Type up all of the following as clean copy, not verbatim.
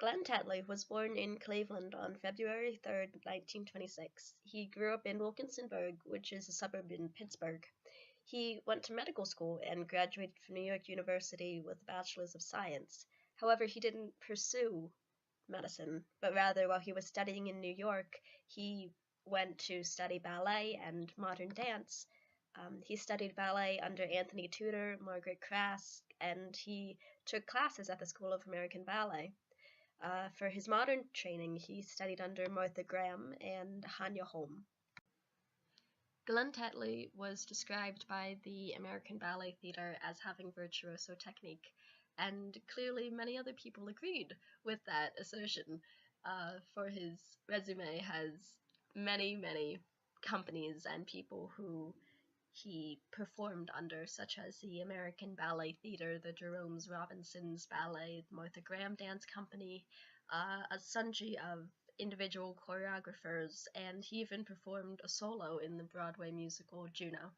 Glen Tetley was born in Cleveland on February 3, 1926. He grew up in Wilkinsonburg, which is a suburb in Pittsburgh. He went to medical school and graduated from New York University with a Bachelor's of Science. However, he didn't pursue medicine, but rather while he was studying in New York, he went to study ballet and modern dance. He studied ballet under Anthony Tudor, Margaret Craske, and he took classes at the School of American Ballet. For his modern training, he studied under Martha Graham and Hanya Holm. Glen Tetley was described by the American Ballet Theatre as having virtuoso technique, and clearly many other people agreed with that assertion, for his resume has many companies and people who he performed under, such as the American Ballet Theatre, the Jerome's Robinson's Ballet, the Martha Graham Dance Company, a sundry of individual choreographers, and he even performed a solo in the Broadway musical Juno.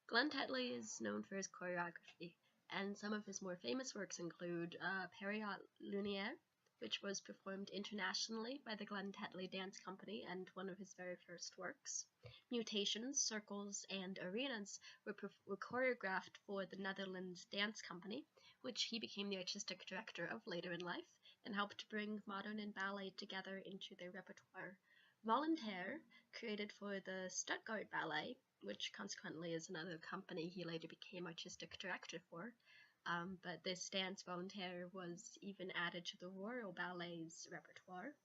Glen Tetley is known for his choreography, and some of his more famous works include Période Lunaire, which was performed internationally by the Glen Tetley Dance Company and one of his very first works. Mutations, Circles, and Arenas were choreographed for the Netherlands Dance Company, which he became the artistic director of later in life, and helped bring modern and ballet together into their repertoire. Volontaire, created for the Stuttgart Ballet, which consequently is another company he later became artistic director for, but this dance volontaire was even added to the Royal Ballet's repertoire.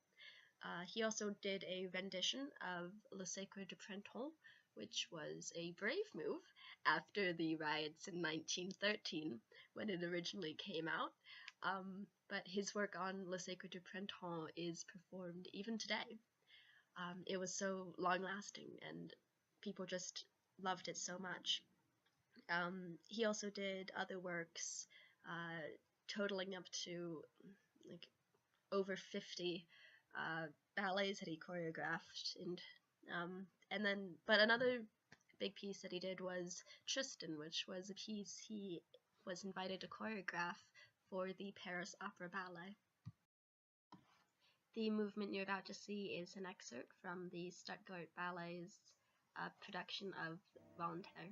He also did a rendition of Le Sacre du Printemps, which was a brave move after the riots in 1913 when it originally came out, but his work on Le Sacre du Printemps is performed even today. It was so long-lasting and people just loved it so much. He also did other works, totaling up to like over 50 ballets that he choreographed, but another big piece that he did was Tristan, which was a piece he was invited to choreograph for the Paris Opera Ballet. The movement you're about to see is an excerpt from the Stuttgart Ballet's production of Volontaire.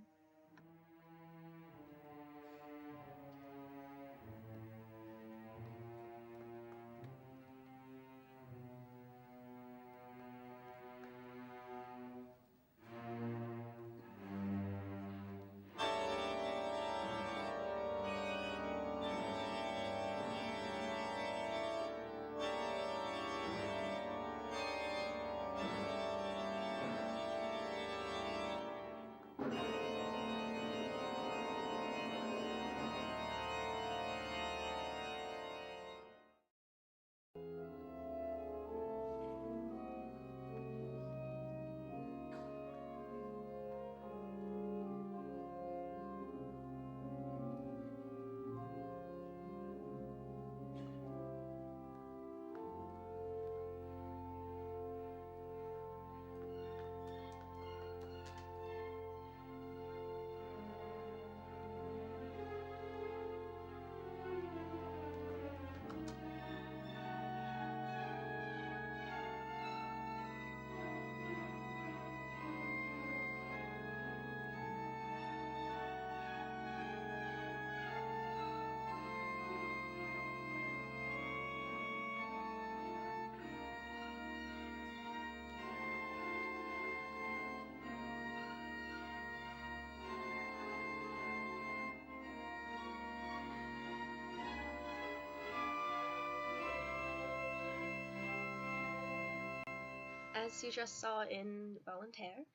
As you just saw in Volontaire,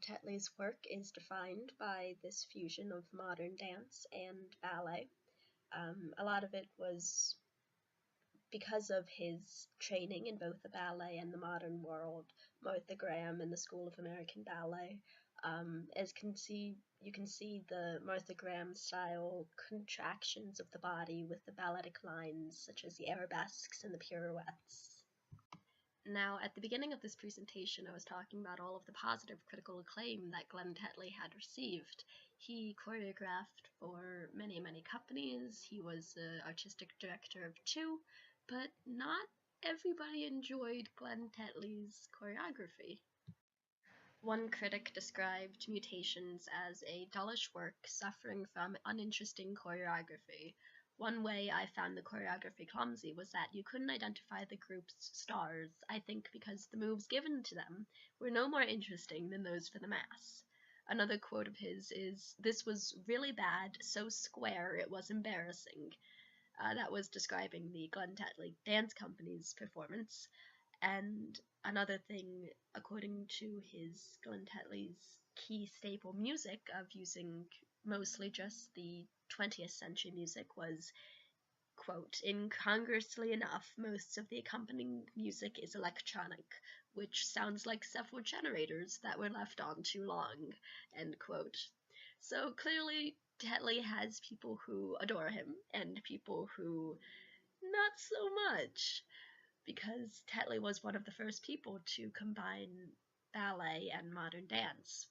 Tetley's work is defined by this fusion of modern dance and ballet. A lot of it was because of his training in both the ballet and the modern world, Martha Graham and the School of American Ballet. You can see the Martha Graham style contractions of the body with the balletic lines such as the arabesques and the pirouettes. Now, at the beginning of this presentation, I was talking about all of the positive critical acclaim that Glen Tetley had received. He choreographed for many, many companies. He was the artistic director of two, but not everybody enjoyed Glen Tetley's choreography. One critic described Mutations as a dullish work suffering from uninteresting choreography. One way I found the choreography clumsy was that you couldn't identify the group's stars, I think because the moves given to them were no more interesting than those for the mass. Another quote of his is, "This was really bad, so square it was embarrassing." That was describing the Glen Tetley Dance Company's performance. And another thing, according to his Glen Tetley's key staple music of using mostly just the 20th century music, was, quote, "Incongruously enough, most of the accompanying music is electronic, which sounds like several generators that were left on too long," end quote. So clearly, Tetley has people who adore him and people who not so much, because Tetley was one of the first people to combine ballet and modern dance.